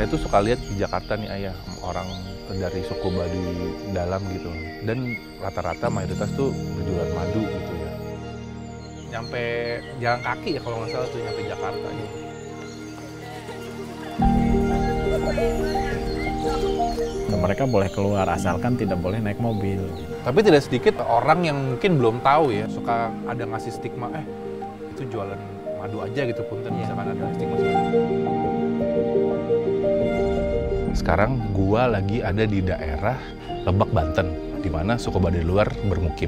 tuh suka lihat di Jakarta nih ayah, orang dari suku Baduy dalam gitu. Dan rata-rata mayoritas tuh berjualan madu gitu ya. Nyampe jalan kaki ya kalau nggak salah tuh, nyampe Jakarta gitu. Mereka boleh keluar asalkan tidak boleh naik mobil. Tapi tidak sedikit orang yang mungkin belum tahu ya, suka ada ngasih stigma, itu jualan madu aja gitu, punten misalkan ada stigma seperti itu. Sekarang gua lagi ada di daerah Lebak, Banten, di mana suku Baduy luar bermukim.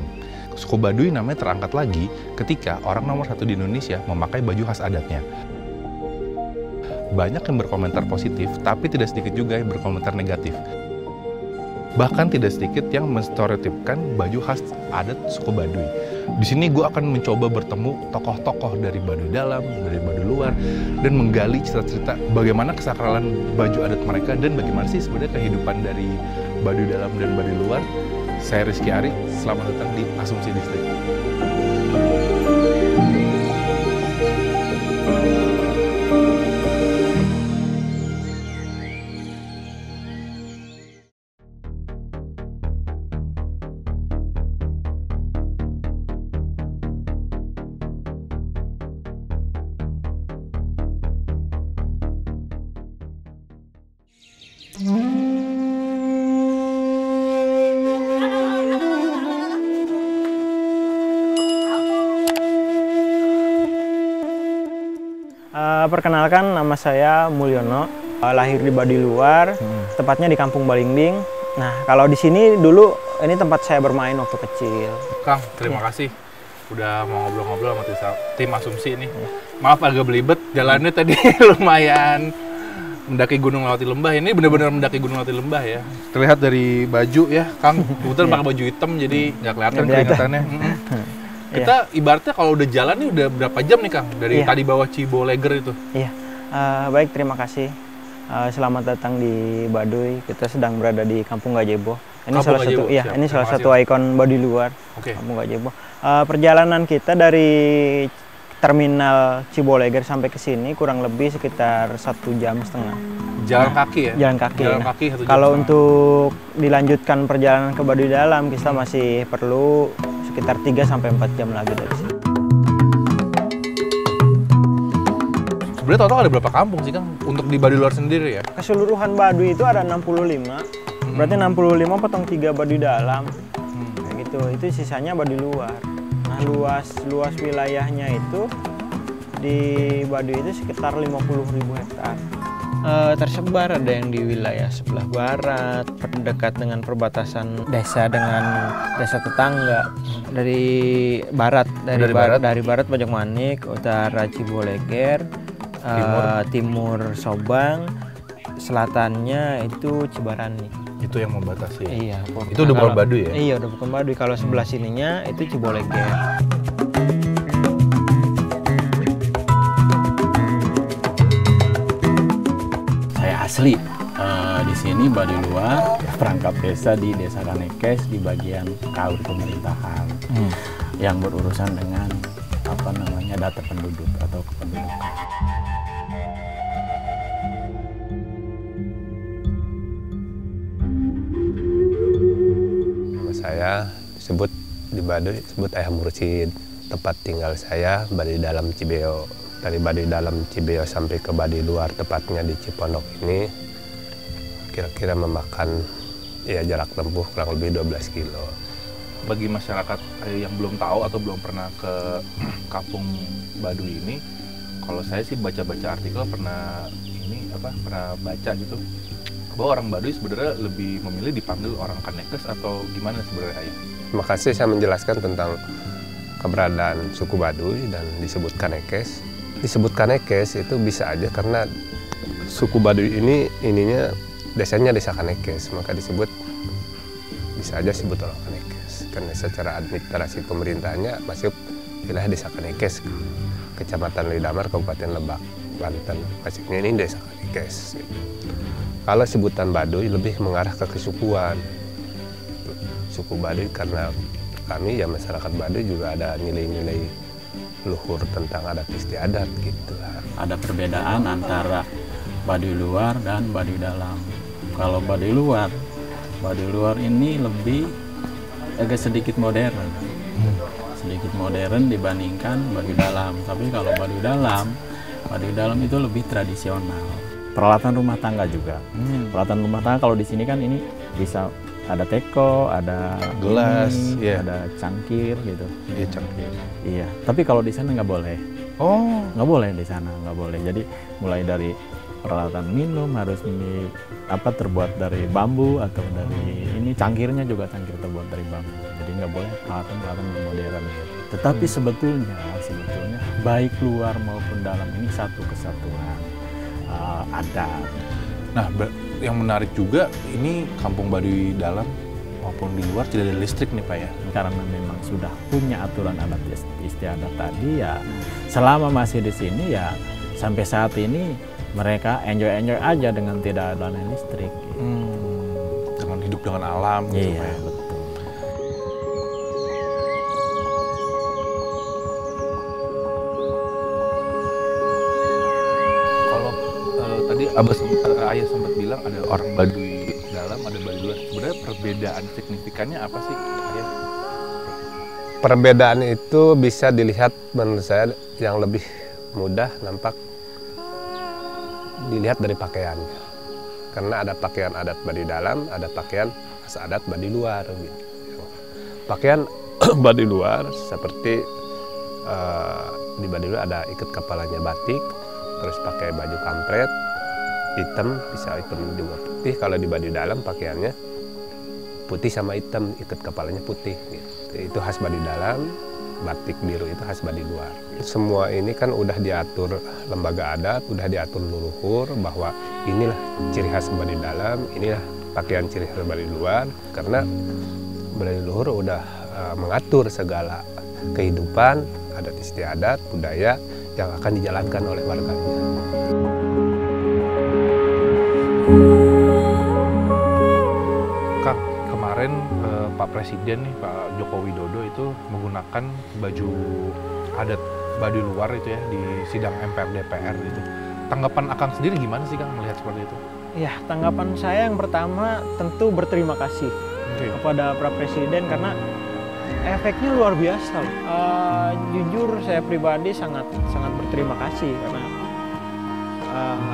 Suku Baduy namanya terangkat lagi ketika orang nomor 1 di Indonesia memakai baju khas adatnya. Banyak yang berkomentar positif, tapi tidak sedikit juga yang berkomentar negatif. Bahkan tidak sedikit yang menstereotipkan baju khas adat suku Baduy. Di sini gue akan mencoba bertemu tokoh-tokoh dari Baduy dalam, dari Baduy luar, dan menggali cerita-cerita bagaimana kesakralan baju adat mereka dan bagaimana sih sebenarnya kehidupan dari Baduy dalam dan Baduy luar. Saya Rizky Ari, selamat datang di Asumsi Distrik. Perkenalkan, nama saya Mulyono, lahir di Baduy luar, tepatnya di Kampung Balingding. Nah, kalau di sini dulu ini tempat saya bermain waktu kecil. Kang, terima kasih udah mau ngobrol-ngobrol sama tim Asumsi ini. Maaf agak belibet, jalannya tadi lumayan mendaki gunung lewati lembah. Ini benar-benar mendaki gunung lewati lembah ya. Terlihat dari baju ya, Kang. Kebetulan pakai baju hitam jadi nggak kelihatan keringatannya. Kita ibaratnya kalau udah jalan nih udah berapa jam nih Kang? Dari tadi bawah Ciboleger itu. Iya, baik, terima kasih. Selamat datang di Baduy. Kita sedang berada di Kampung Gajebo. Ini Kampung salah Gajebo, satu, ya, ini salah satu ikon Baduy luar. Kampung Gajebo. Perjalanan kita dari terminal Ciboleger sampai ke sini kurang lebih sekitar 1,5 jam. Jalan kaki ya? Jalan kaki. Jalan kaki 1 jam. Kalau untuk dilanjutkan perjalanan ke Baduy dalam, kita masih perlu sekitar 3-4 jam lagi dari sini. Sebenarnya total ada berapa kampung sih Kang untuk di Baduy luar sendiri ya? Keseluruhan Baduy itu ada 65. Berarti 65 potong 3 Baduy dalam. Kayak gitu. Itu sisanya Baduy luar. Nah, luas wilayahnya itu di Baduy itu sekitar 50.000 hektar. Tersebar, ada yang di wilayah sebelah barat, terdekat dengan perbatasan desa dengan desa tetangga. Dari barat, dari barat Bojongmanik, utara Ciboleger, timur Sobang, selatannya itu Cibarani. Itu yang membatasi. Iya. Itu udah bukan Baduy ya? Iya, udah bukan Baduy. Kalau sebelah sininya itu Ciboleger. Asli di sini Baduy luar, perangkap desa di Desa Kanekes di bagian KUR pemerintahan yang berurusan dengan data penduduk atau kependudukan. Nama saya disebut di Baduy disebut Ayah Mursid. Tempat tinggal saya Baduy dalam Cibeo. Dari Baduy dalam Cibeo sampai ke Baduy luar, tepatnya di Cipondok ini, kira-kira memakan jarak tempuh kurang lebih 12 kilo. Bagi masyarakat yang belum tahu atau belum pernah ke Kampung Baduy ini, kalau saya sih baca-baca artikel pernah baca gitu, bahwa orang Baduy sebenarnya lebih memilih dipanggil orang Kanekes atau gimana sebenarnya Ayah? Terima kasih saya menjelaskan tentang keberadaan suku Baduy dan disebut Kanekes. Disebut Kanekes itu bisa aja karena suku Baduy ininya desanya desa Kanekes, maka bisa aja disebut orang Kanekes. Karena secara administrasi pemerintahnya masuk wilayah desa Kanekes, Kecamatan Lidamar, Kabupaten Lebak, Banten. Masuknya ini desa Kanekes. Kalau sebutan Baduy lebih mengarah ke kesukuan. Suku Baduy karena kami ya masyarakat Baduy juga ada nilai-nilai luhur tentang adat istiadat gitu lah. Ada perbedaan antara Baduy luar dan baduy dalam. Kalau baduy luar ini lebih agak sedikit modern. Sedikit modern dibandingkan baduy dalam. Tapi kalau baduy dalam itu lebih tradisional. Peralatan rumah tangga juga. Peralatan rumah tangga kalau di sini kan ini bisa ada teko, ada Gelas, ini, iya. ada cangkir gitu. Iya, cangkir. Iya. Tapi kalau di sana nggak boleh. Oh, Nggak boleh di sana, nggak boleh. Jadi mulai dari peralatan minum harus terbuat dari bambu atau dari ini, cangkirnya juga cangkir terbuat dari bambu. Jadi nggak boleh peralatan modern. Tetapi sebetulnya baik luar maupun dalam ini satu kesatuan adat. nah yang menarik juga ini kampung Baduy dalam maupun di luar tidak ada listrik nih Pak ya. Karena memang sudah punya aturan adat istiadat tadi ya, selama masih di sini ya sampai saat ini mereka enjoy aja dengan tidak adanya listrik. Dengan hidup dengan alam gitu Iya, Pak ya. betul. Kalau tadi ayah sempat bilang ada orang Baduy dalam, ada Baduy luar. Sebenarnya perbedaan signifikannya apa sih ayah? Perbedaan itu bisa dilihat menurut saya yang lebih mudah nampak dilihat dari pakaiannya. Karena ada pakaian adat Baduy dalam, ada pakaian khas adat Baduy luar. Gitu. Pakaian Baduy luar seperti di Baduy luar ada ikat kepalanya batik, terus pakai baju kampret, hitam, bisa hitam juga putih. Kalau di Baduy dalam pakaiannya putih sama hitam, ikat kepalanya putih. Gitu. Itu khas Baduy dalam, batik biru itu khas Baduy luar. Semua ini kan udah diatur lembaga adat, udah diatur leluhur bahwa inilah ciri khas Baduy dalam, inilah pakaian ciri khas Baduy luar. Karena Baduy leluhur udah mengatur segala kehidupan, adat istiadat, budaya yang akan dijalankan oleh warganya. Kang, kemarin Pak Presiden nih, Pak Joko Widodo itu menggunakan baju adat Baduy luar itu ya di sidang MPR DPR gitu. Tanggapan Akang sendiri gimana sih Kang melihat seperti itu? Ya, tanggapan saya yang pertama tentu berterima kasih kepada Pak Presiden karena efeknya luar biasa loh. Jujur saya pribadi sangat berterima kasih karena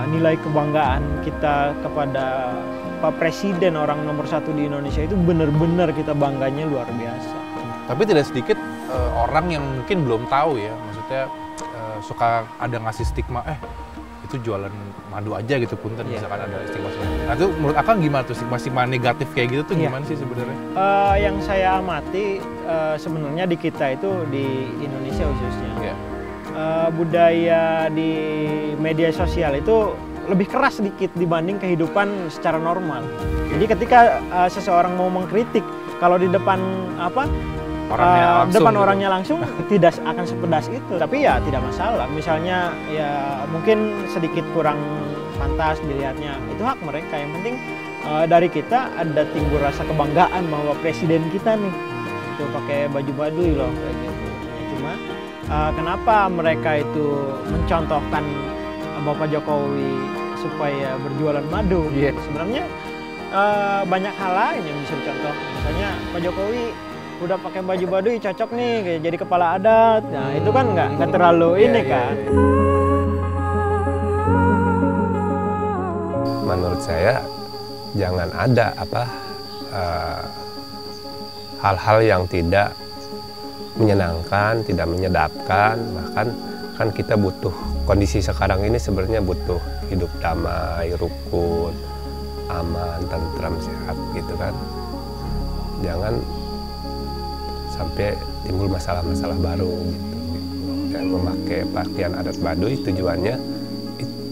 nilai kebanggaan kita kepada Pak Presiden, orang nomor 1 di Indonesia, itu benar-benar kita bangganya luar biasa. Tapi tidak sedikit orang yang mungkin belum tahu ya, maksudnya suka ada ngasih stigma, itu jualan madu aja gitu punten, misalkan ada stigma. Nah itu menurut Akang gimana tuh stigma negatif kayak gitu tuh gimana sih sebenarnya? Yang saya amati sebenarnya di kita itu di Indonesia khususnya, budaya di media sosial itu lebih keras sedikit dibanding kehidupan secara normal. Jadi ketika seseorang mau mengkritik, kalau di depan orangnya langsung tidak akan sepedas itu. Tapi ya tidak masalah. Misalnya ya mungkin sedikit kurang pantas dilihatnya, itu hak mereka. Yang penting dari kita ada timbul rasa kebanggaan bahwa presiden kita nih itu pakai baju Baduy loh kayak gitu. Ya, cuma kenapa mereka itu mencontohkan Bapak Jokowi supaya berjualan madu? Sebenarnya banyak hal lain yang bisa dicontoh. Misalnya Pak Jokowi udah pakai baju Baduy cocok nih kayak jadi kepala adat. Nah itu kan nggak terlalu ini kan. Menurut saya jangan ada hal-hal yang tidak menyenangkan, tidak menyedapkan. Bahkan kan kita butuh, kondisi sekarang ini sebenarnya butuh hidup damai, rukun, aman, tentram, sehat gitu kan. Jangan sampai timbul masalah-masalah baru gitu. Dan memakai pakaian adat Baduy tujuannya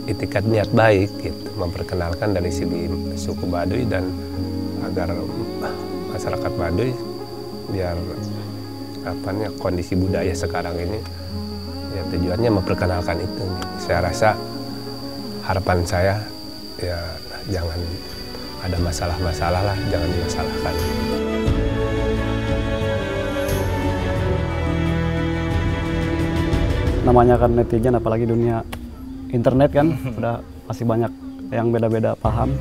itikat niat baik gitu, memperkenalkan dari segi suku Baduy dan agar masyarakat Baduy biar kondisi budaya sekarang ini ya tujuannya memperkenalkan itu. Saya rasa harapan saya ya jangan ada masalah-masalah lah, jangan dimasalahkan. Namanya kan netizen, apalagi dunia internet kan udah masih banyak yang beda-beda paham.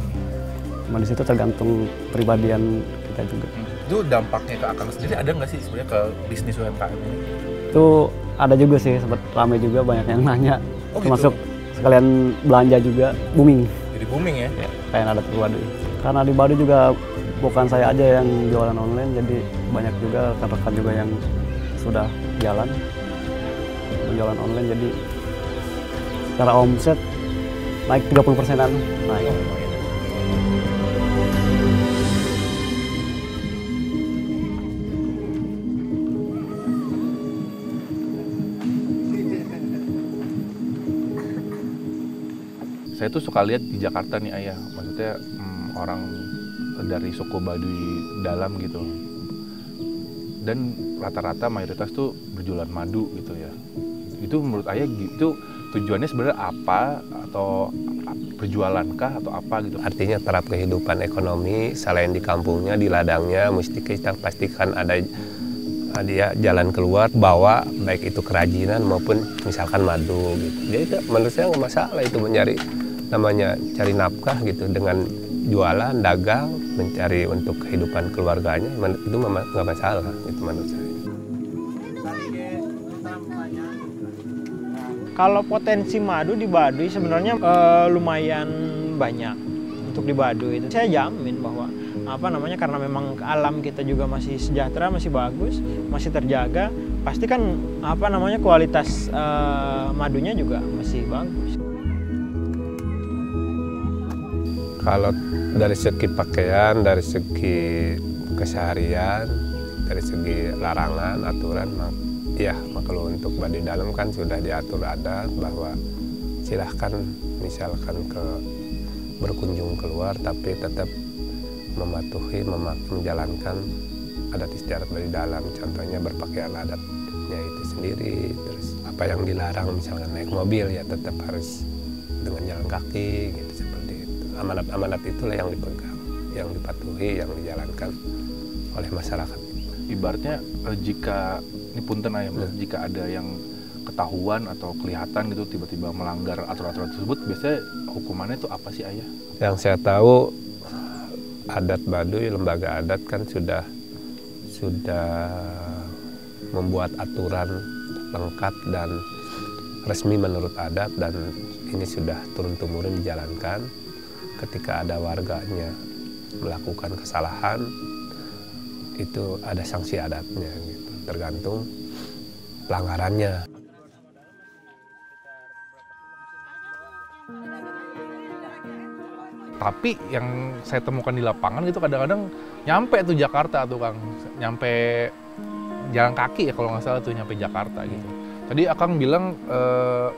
Cuma di situ tergantung pribadian kita juga. Itu dampaknya ke Akang sendiri ada nggak sih sebenarnya ke bisnis UMKM ini? Itu ada juga sih, sempat ramai juga, banyak yang nanya. Oh, Termasuk gitu? sekalian belanja juga, booming. Jadi booming ya? Ya, kayak adat di Baduy. Karena di Baduy juga bukan saya aja yang jualan online, jadi banyak juga rekan-rekan juga yang sudah jalan menjualan online, jadi secara omset naik 30%-an naik. Saya tuh suka lihat di Jakarta nih ayah, maksudnya orang dari suku Baduy dalam gitu, dan rata-rata mayoritas tuh berjualan madu gitu ya. Itu menurut ayah gitu tujuannya sebenarnya apa, atau berjualankah atau apa gitu? Artinya taraf kehidupan ekonomi selain di kampungnya, di ladangnya mesti kita pastikan ada dia jalan keluar bawa baik itu kerajinan maupun misalkan madu gitu. Jadi menurut saya nggak masalah itu mencari namanya cari nafkah gitu dengan jualan, dagang, mencari untuk kehidupan keluarganya, itu nggak masalah itu menurut saya. Kalau potensi madu di Baduy sebenarnya lumayan banyak untuk di Baduy itu. Saya jamin bahwa karena memang alam kita juga masih sejahtera, masih bagus, masih terjaga, pasti kan kualitas madunya juga masih bagus. Kalau dari segi pakaian, dari segi keseharian, dari segi larangan, aturan, ya kalau untuk Baduy dalam kan sudah diatur adat bahwa silahkan misalkan berkunjung keluar tapi tetap mematuhi, menjalankan adat istiadat Baduy dalam. Contohnya berpakaian adatnya itu sendiri, terus apa yang dilarang misalkan naik mobil ya tetap harus dengan jalan kaki gitu, seperti itu. Amanat-amanat itulah yang dipegang, yang dipatuhi, yang dijalankan oleh masyarakat. Ibaratnya jika ini punten ayah, jika ada yang ketahuan atau kelihatan gitu tiba-tiba melanggar aturan-aturan tersebut, biasanya hukumannya itu apa sih ayah? Yang saya tahu adat Baduy, lembaga adat kan sudah membuat aturan lengkap dan resmi menurut adat, dan ini sudah turun-temurun dijalankan. Ketika ada warganya melakukan kesalahan, itu ada sanksi adatnya gitu, tergantung pelanggarannya. Tapi yang saya temukan di lapangan itu kadang-kadang nyampe tuh Jakarta tuh Kang, nyampe jalan kaki ya kalau nggak salah tuh, nyampe Jakarta gitu. Tadi Akang bilang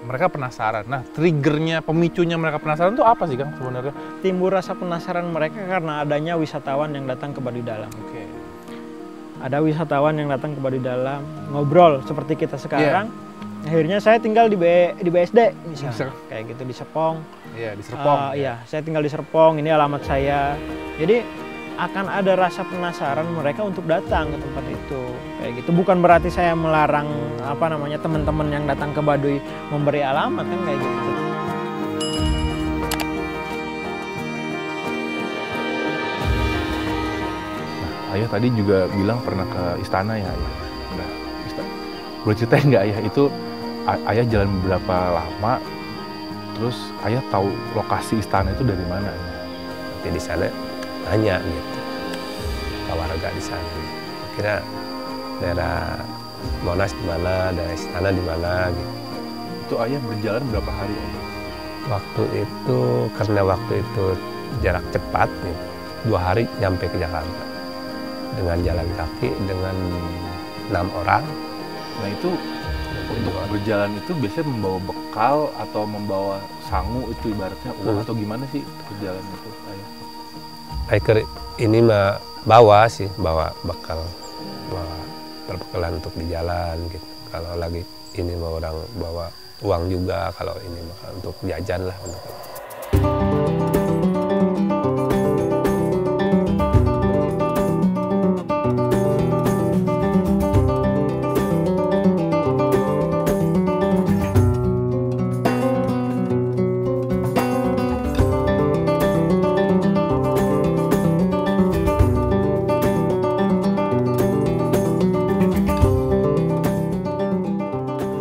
mereka penasaran. Nah, triggernya, pemicunya mereka penasaran tuh apa sih Kang sebenarnya? Timbul rasa penasaran mereka karena adanya wisatawan yang datang ke Baduy dalam. Oke. Ada wisatawan yang datang ke Baduy dalam, ngobrol seperti kita sekarang. Akhirnya saya tinggal di BSD misalnya, kayak gitu di Serpong. Iya, di Serpong. Iya, saya tinggal di Serpong, ini alamat saya. Jadi akan ada rasa penasaran mereka untuk datang ke tempat itu. Kayak gitu. Bukan berarti saya melarang teman-teman yang datang ke Baduy memberi alamat kan kayak gitu. Nah, ayah tadi juga bilang pernah ke istana ya ayah. Nah, boleh ceritain nggak ayah itu ayah jalan berapa lama? Terus ayah tahu lokasi istana itu dari mana? Nanti di sana nanya gitu ke warga di sana. Kira daerah Monas di mana, daerah istana di mana gitu. Itu ayah berjalan berapa hari ayah? Waktu itu karena waktu itu jarak cepat gitu, 2 hari nyampe ke Jakarta dengan jalan kaki dengan 6 orang. Nah itu untuk berjalan itu biasanya membawa bekal atau membawa sangu itu ibaratnya uang atau gimana sih berjalan itu ayah? Hiker ini mah bawa bekal, bawa perbekalan untuk di jalan gitu. Kalau lagi ini mau orang bawa uang juga, kalau ini mah untuk jajan lah untuk itu.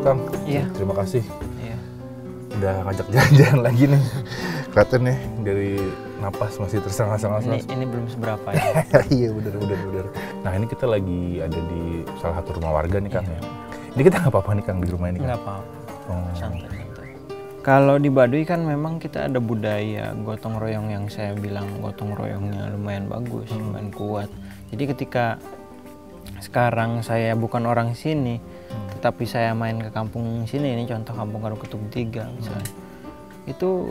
Kang. Iya. Terima kasih. Iya. Udah ngajak jalan-jalan lagi nih. Kelihatan nih dari napas masih tersengah-sengah. Ini belum seberapa ya. Iya bener. Nah ini kita lagi ada di salah satu rumah warga nih Kang ya. Ini kita nggak apa-apa nih Kang di rumah ini Kang? Nggak apa-apa. Oh. Santai. Kalau di Baduy kan memang kita ada budaya gotong royong yang saya bilang gotong royongnya lumayan bagus, lumayan kuat. Jadi ketika sekarang saya bukan orang sini, tetapi saya main ke kampung sini, ini contoh kampung Karukutuk 3 misalnya, itu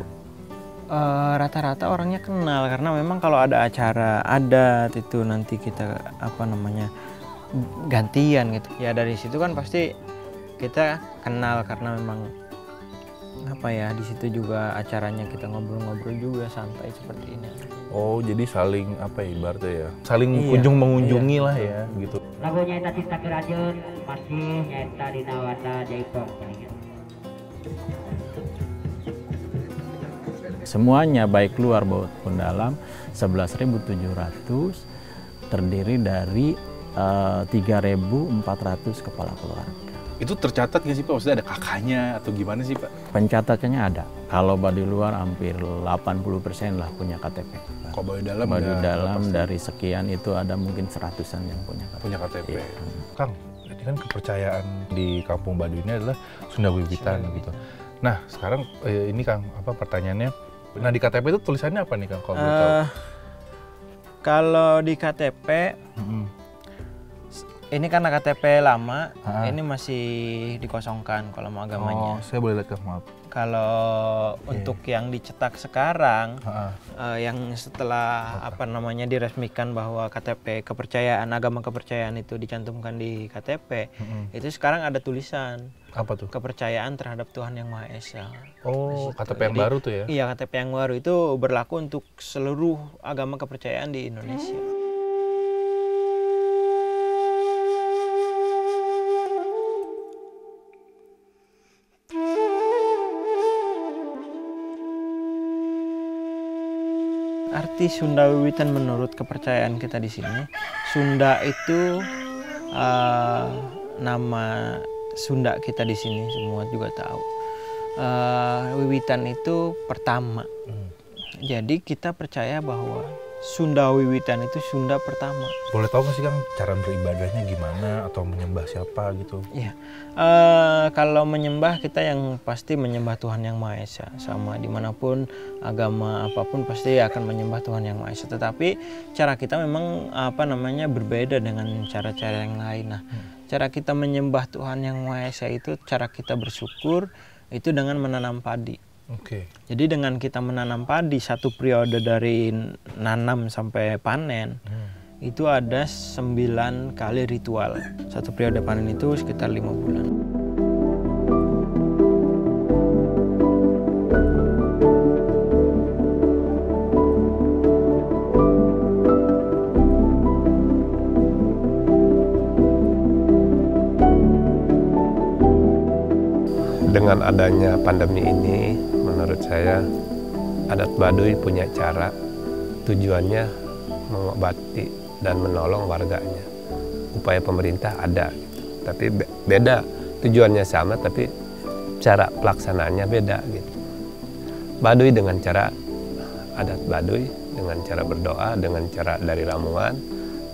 rata-rata orangnya kenal karena memang kalau ada acara adat itu nanti kita gantian gitu. Ya dari situ kan pasti kita kenal karena memang di situ juga acaranya kita ngobrol-ngobrol juga santai seperti ini. Oh jadi saling ibaratnya ya, saling kunjung mengunjungi lah ya gitu. Lagunya eta Cinta Kerajaan masih nyata di Nawata Depok. Semuanya baik luar maupun dalam 11.700 terdiri dari 3.400 kepala keluarga. Itu tercatat nggak sih Pak? Maksudnya ada kakaknya atau gimana sih Pak? Pencatatannya ada. Kalau Baduy luar hampir 80% lah punya KTP. Kalau Baduy dalam, dari sekian itu ada mungkin 100-an yang punya KTP. Iya. Kang, ini kan kepercayaan di kampung Baduy ini adalah Sunda Wiwitan gitu. Nah sekarang ini Kang, pertanyaannya? Nah di KTP itu tulisannya apa nih Kang? Kalau boleh tahu? Kalau di KTP ini karena KTP lama, ini masih dikosongkan kalau mau agamanya. Oh, saya boleh lihat Kang, maaf. Kalau untuk yang dicetak sekarang, yang setelah diresmikan bahwa KTP agama kepercayaan itu dicantumkan di KTP, itu sekarang ada tulisan. Apa tuh? Kepercayaan terhadap Tuhan Yang Maha Esa. Oh, KTP yang baru tuh ya? Iya, KTP yang baru itu berlaku untuk seluruh agama kepercayaan di Indonesia. Arti Sunda Wiwitan menurut kepercayaan kita di sini, Sunda itu nama Sunda kita di sini semua juga tahu. Wiwitan itu pertama. Jadi kita percaya bahwa Sunda Wiwitan itu Sunda pertama. Boleh tahu nggak sih Kang cara beribadahnya gimana atau menyembah siapa gitu? Iya. Kalau menyembah kita yang pasti menyembah Tuhan Yang Maha Esa. Sama dimanapun agama apapun pasti akan menyembah Tuhan Yang Maha Esa. Tetapi cara kita memang berbeda dengan cara-cara yang lain. Nah, cara kita menyembah Tuhan Yang Maha Esa itu cara kita bersyukur itu dengan menanam padi. Oke. Jadi dengan kita menanam padi satu periode dari nanam sampai panen itu ada 9 kali ritual. Satu periode panen itu sekitar 5 bulan. Dengan adanya pandemi ini, menurut saya adat Baduy punya cara, tujuannya mengobati dan menolong warganya. Upaya pemerintah ada, tapi beda. Tujuannya sama, tapi cara pelaksanaannya beda gitu. Baduy dengan cara adat Baduy, dengan cara berdoa, dengan cara dari ramuan,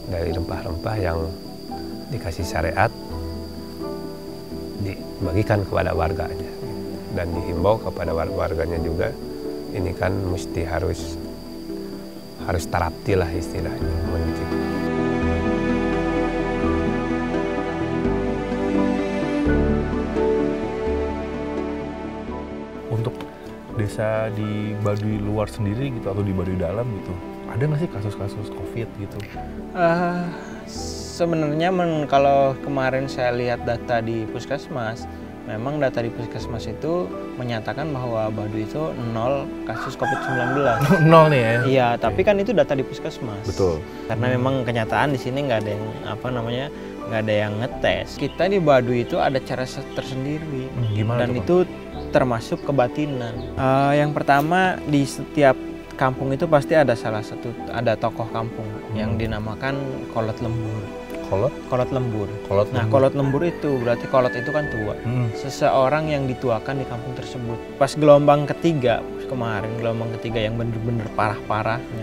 dari rempah-rempah yang dikasih syariat, dibagikan kepada warganya dan dihimbau kepada warganya juga. Ini kan mesti harus tarapti lah istilahnya menuju. Untuk desa di Baduy luar sendiri gitu atau di Baduy dalam gitu, ada nggak sih kasus-kasus COVID gitu? Sebenarnya kalau kemarin saya lihat data di Puskesmas, memang data di Puskesmas itu menyatakan bahwa Baduy itu 0 kasus COVID-19. 0 nih ya? Iya, tapi kan itu data di Puskesmas. Betul. Karena memang kenyataan di sini nggak ada yang nggak ada yang ngetes. Kita di Baduy itu ada cara tersendiri. Gimana dan tuh, itu termasuk kebatinan. Yang pertama, di setiap kampung itu pasti ada ada tokoh kampung yang dinamakan Kolot Lembur. Kolot lembur. Kolot Nah, lembur. kolot lembur itu berarti kolot itu kan tua. Hmm. Seseorang yang dituakan di kampung tersebut. Pas gelombang ketiga kemarin, gelombang ketiga yang bener-bener parah-parahnya,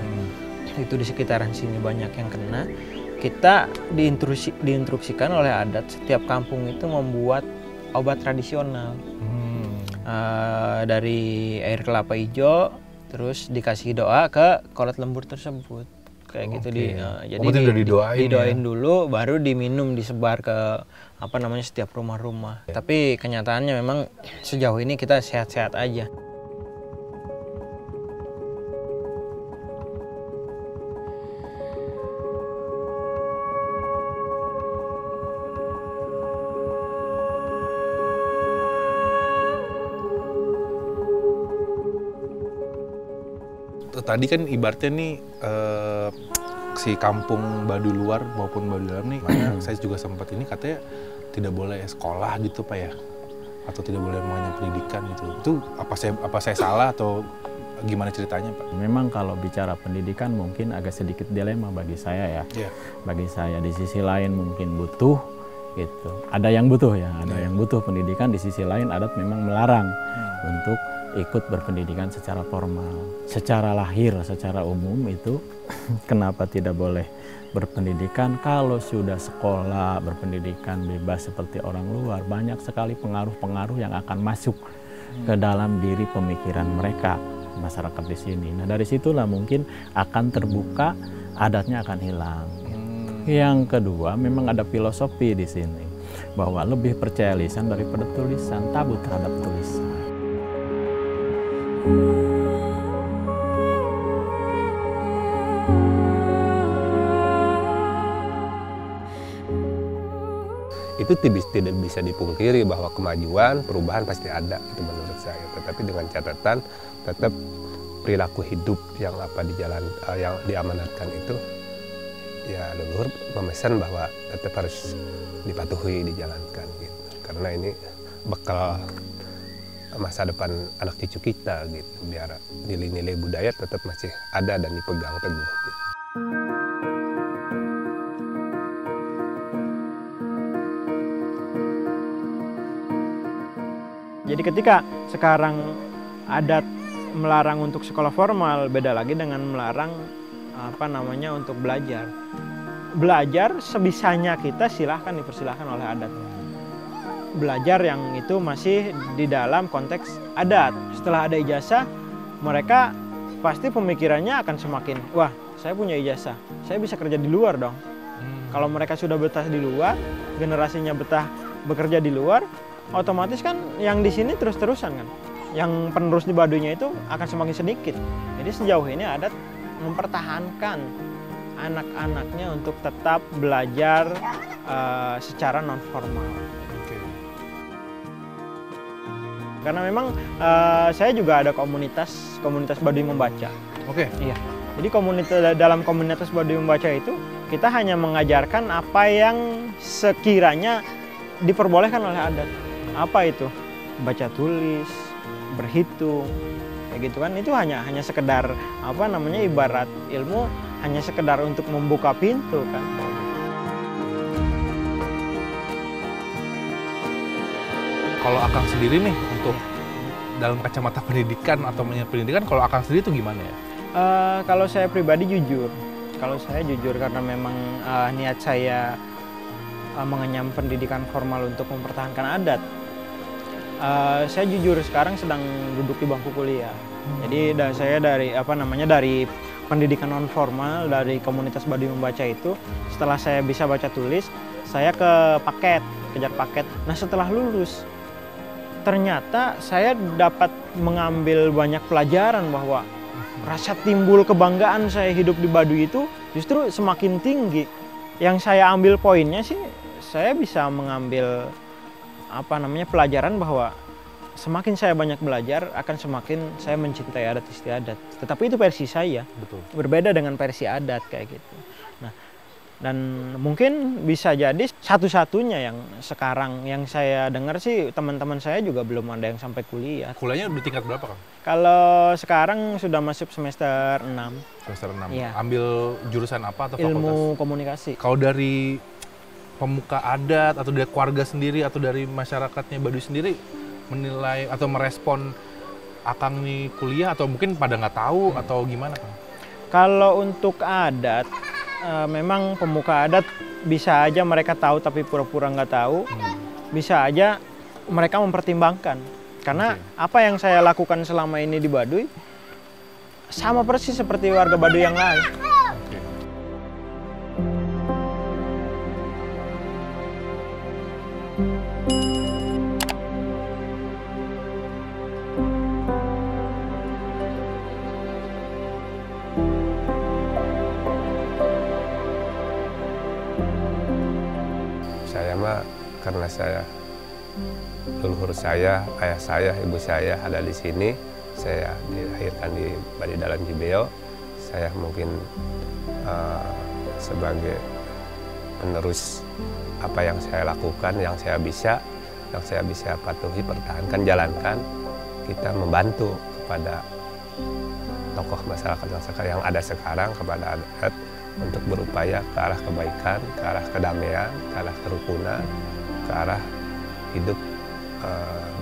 itu di sekitaran sini banyak yang kena. Kita diinstruksikan oleh adat setiap kampung itu membuat obat tradisional dari air kelapa hijau, terus dikasih doa ke kolot lembur tersebut. Kayak gitu jadi berarti udah didoain didoain ya? dulu, baru diminum, disebar ke setiap rumah-rumah. Tapi kenyataannya memang sejauh ini kita sehat-sehat aja. Tadi kan ibaratnya nih si kampung Baduy Luar maupun Baduy Dalam nih, makanya saya juga sempat ini katanya tidak boleh sekolah gitu Pak ya, atau tidak boleh mengenyam pendidikan gitu. Itu apa saya salah atau gimana ceritanya Pak? Memang kalau bicara pendidikan mungkin agak sedikit dilema bagi saya ya. Iya. Bagi saya di sisi lain mungkin butuh gitu. Ada yang butuh ya, ada yang butuh pendidikan. Di sisi lain adat memang melarang untuk ikut berpendidikan secara formal. Secara lahir, secara umum itu kenapa tidak boleh berpendidikan? Kalau sudah sekolah, berpendidikan bebas seperti orang luar, banyak sekali pengaruh-pengaruh yang akan masuk ke dalam diri pemikiran mereka, masyarakat di sini. Nah, dari situlah mungkin akan terbuka, adatnya akan hilang. Yang kedua, memang ada filosofi di sini bahwa lebih percaya lisan daripada tulisan, tabu terhadap tulisan. Itu tidak bisa dipungkiri bahwa kemajuan, perubahan pasti ada, itu menurut saya. Tetapi dengan catatan tetap perilaku hidup yang di jalan yang diamanatkan itu, ya leluhur memesan bahwa tetap harus dipatuhi, dijalankan gitu. Karena ini bekal masa depan anak cucu kita gitu, biar nilai-nilai budaya tetap masih ada dan dipegang teguh gitu. Jadi ketika sekarang adat melarang untuk sekolah formal, beda lagi dengan melarang untuk belajar. Belajar sebisanya kita silahkan, dipersilahkan oleh adat. Belajar yang itu masih di dalam konteks adat. Setelah ada ijazah, mereka pasti pemikirannya akan semakin, wah saya punya ijazah, saya bisa kerja di luar dong. Kalau mereka sudah betah di luar, generasinya betah bekerja di luar, otomatis kan yang di sini terus-terusan kan. Yang penerus di Baduynya itu akan semakin sedikit. Jadi sejauh ini adat mempertahankan anak-anaknya untuk tetap belajar secara non formal. Karena memang saya juga ada komunitas Baduy Membaca. Oke. Iya. Jadi dalam komunitas Baduy Membaca itu kita hanya mengajarkan apa yang sekiranya diperbolehkan oleh adat. Apa itu? Baca tulis, berhitung, kayak gitu kan. Itu hanya sekedar ibarat ilmu, hanya sekedar untuk membuka pintu kan. Kalau Akang sendiri nih untuk dalam kacamata pendidikan atau pendidikan, kalau Akang sendiri itu gimana ya? Kalau saya pribadi jujur, karena memang niat saya mengenyam pendidikan formal untuk mempertahankan adat. Saya jujur sekarang sedang duduk di bangku kuliah. Jadi saya dari pendidikan non formal dari komunitas Baduy Membaca itu, setelah saya bisa baca tulis, saya kejar paket. Nah, setelah lulus, ternyata saya dapat mengambil banyak pelajaran bahwa rasa timbul kebanggaan saya hidup di Baduy itu justru semakin tinggi. Yang saya ambil poinnya sih, saya bisa mengambil pelajaran bahwa semakin saya banyak belajar, akan semakin saya mencintai adat istiadat. Tetapi itu versi saya. Betul. Berbeda dengan versi adat kayak gitu. Nah, dan mungkin bisa jadi satu-satunya yang sekarang yang saya dengar sih, teman-teman saya juga belum ada yang sampai kuliah. Kuliahnya di tingkat berapa, Kang? Kalau sekarang sudah masuk semester 6. Semester 6. Iya. Ambil jurusan apa atau fakultas? Ilmu komunikasi. Kalau dari pemuka adat atau dari keluarga sendiri atau dari masyarakatnya Baduy sendiri menilai atau merespon Akang nih kuliah atau mungkin pada nggak tahu atau gimana Kang? Kalau untuk adat, memang pemuka adat bisa aja mereka tahu tapi pura-pura nggak tahu. Bisa aja mereka mempertimbangkan. Karena apa yang saya lakukan selama ini di Baduy sama persis seperti warga Baduy yang lain. Saya mah karena saya leluhur saya, ayah saya, ibu saya ada di sini. Saya dilahirkan di Baduy Dalam Cibeo. Saya mungkin sebagai penerus apa yang saya lakukan, yang saya bisa patuhi, pertahankan, jalankan. Kita membantu kepada tokoh masyarakat yang ada sekarang, kepada adat, untuk berupaya ke arah kebaikan, ke arah kedamaian, ke arah kerukunan, ke arah hidup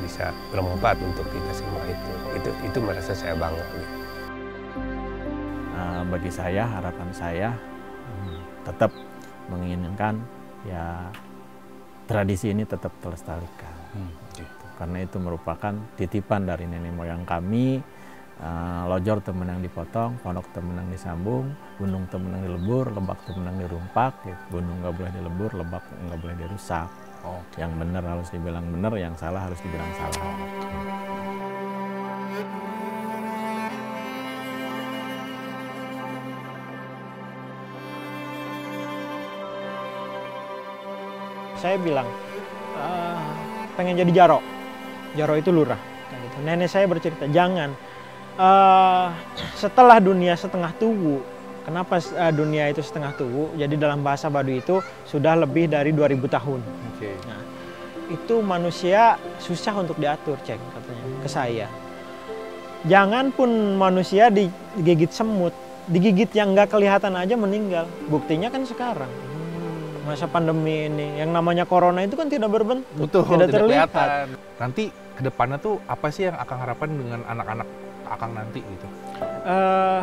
bisa bermanfaat untuk kita semua. Itu merasa saya bangga. Bagi saya, harapan saya tetap menginginkan ya tradisi ini tetap terlestarikan. Gitu. Karena itu merupakan titipan dari nenek moyang kami. Lojor temenang dipotong, pondok temenang disambung, gunung temenang dilebur, lebak temenang dirumpak, gitu. Gunung nggak boleh dilebur, lebak nggak boleh dirusak. Yang benar harus dibilang benar, yang salah harus dibilang salah. Saya bilang pengen jadi Jaro. Jaro itu lurah. Gitu. Nenek saya bercerita, jangan. Setelah dunia setengah tugu, kenapa dunia itu setengah tugu? Jadi dalam bahasa Baduy itu sudah lebih dari 2000 tahun. Nah, itu manusia susah untuk diatur, cek katanya ke saya. Jangan pun manusia digigit semut, digigit yang nggak kelihatan aja meninggal. Buktinya kan sekarang. Masa pandemi ini, yang namanya corona itu kan tidak berbentuk, tidak terlihat. Kelihatan. Nanti kedepannya tuh apa sih yang Akang harapkan dengan anak-anak Akang nanti gitu?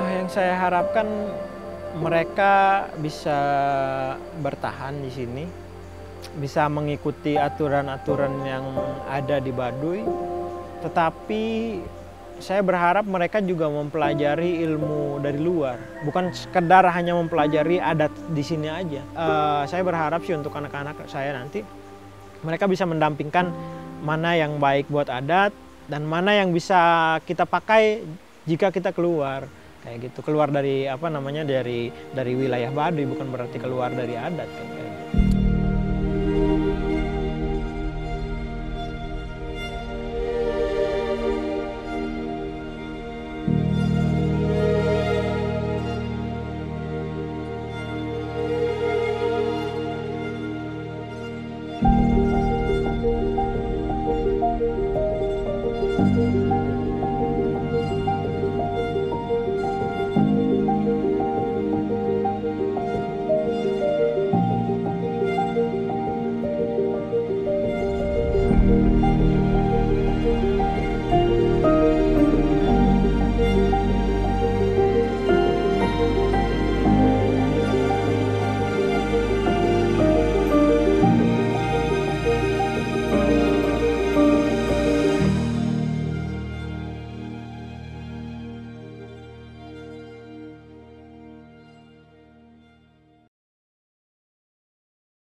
Yang saya harapkan mereka bisa bertahan di sini, bisa mengikuti aturan-aturan yang ada di Baduy, tetapi saya berharap mereka juga mempelajari ilmu dari luar, bukan sekedar hanya mempelajari adat di sini aja. Saya berharap sih untuk anak-anak saya nanti mereka bisa mendampingkan mana yang baik buat adat dan mana yang bisa kita pakai jika kita keluar, kayak gitu, keluar dari dari wilayah Baduy, bukan berarti keluar dari adat kan, kayak gitu.